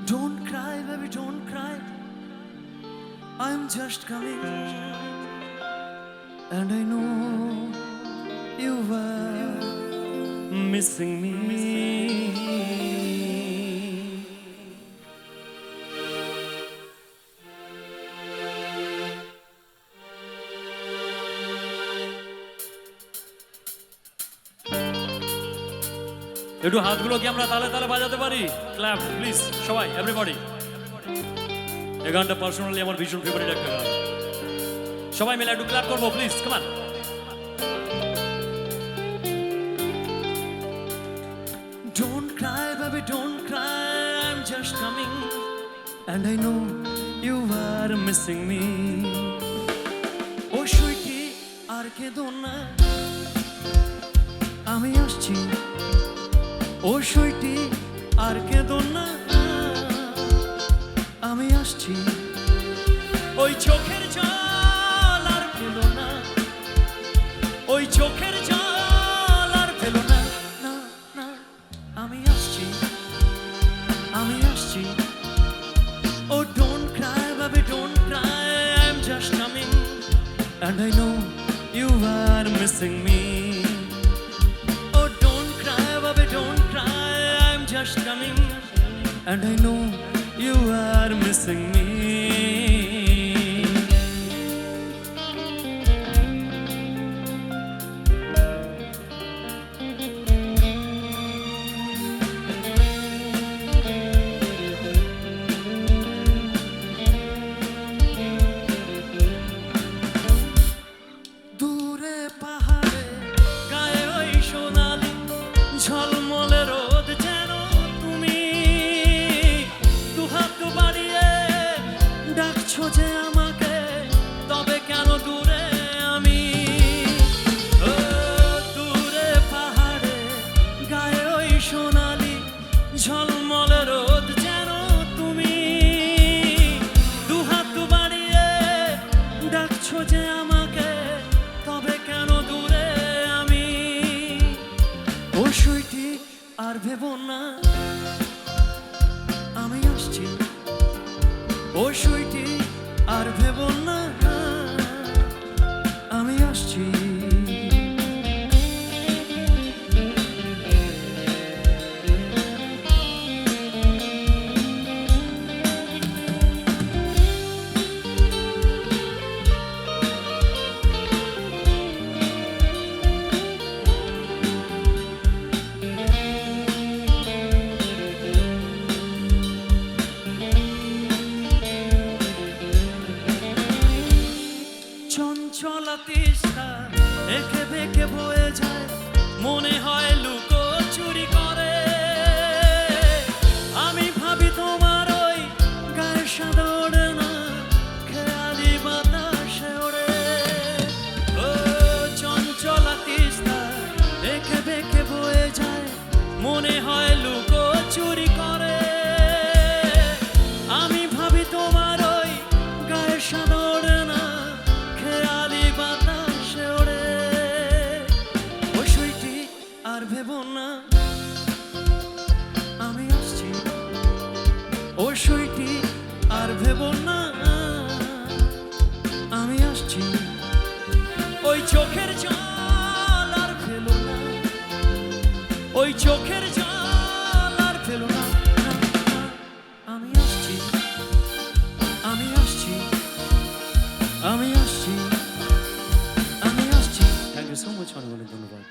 Don't cry, baby, don't cry. I'm just coming, and I know you were missing me. একটু হাতগুলো কি আমরা তালে তালে বাজাতে পারি? ক্ল্যাপ প্লিজ সবাই, এভরিবডি। এই গানটা পার্সোনালি আমার ভীষণ ফেভারিট একটা গান। সবাই মিলে একটু ক্ল্যাপ করবো please, come on. Don't cry, baby, don't cry. I'm just coming, and I know you were missing me. Oh, sweetie, আর কেঁদো না, আমি আসছি। ও সুইটি আর কেঁদো না, আমি আসছি। ওই চোখের জল আর ফেলো না, ওই চোখের জল আর ফেলো না, না না, আমি আসছি, আমি আসছি। Oh, don't cry, baby, don't cry. I'm just coming, and I know you are missing me. Just coming, and I know you are missing me. দূরে পাহাড়ে গায়ে ওই সোনালি ঝলমলে রোদ যেন ডাকছো যে আমাকে, তবে কেন দূরে আমি? ও দূরে পাহাড়ে গায়ে ওই সোনালি ঝলমলে রোদ যেন তুমি, দুহাত বাড়িয়ে ডাকছো যে আমাকে, তবে কেন দূরে আমি? ও সুইটি আর ভেবো না, আমি আসছি। ও সুইটি আর ভেবো না, আমি আসছি। চঞ্চলা তিস্তা এঁকে বেঁকে বয়ে যায়, মনে হয় লুকো চুরি করে। আমি ভাবি তোমার ওই গায়ে সাদা ওড়ে না, খেয়ালি বাতাসে ওড়ে। ও চঞ্চলা তিস্তা এঁকে বেঁকে বয়ে যায়, মনে হয় লুকো চুরি করে। আমি ভাবি তোমার ওই গায়ে সাদা ওড়ে না, আর ভেবো না, আমি আসছি। ও সুইটি আর ভেবো না, আমি আসছি। ওই চোখের জল আর ফেলো না, ওই চোখের জল আর ফেলো না, আমি আসছি, আমি আসছি, আমি আসছি, আমি আসছি। থ্যাংক ইউ সো মাচ, অনেক অনেক ধন্যবাদ।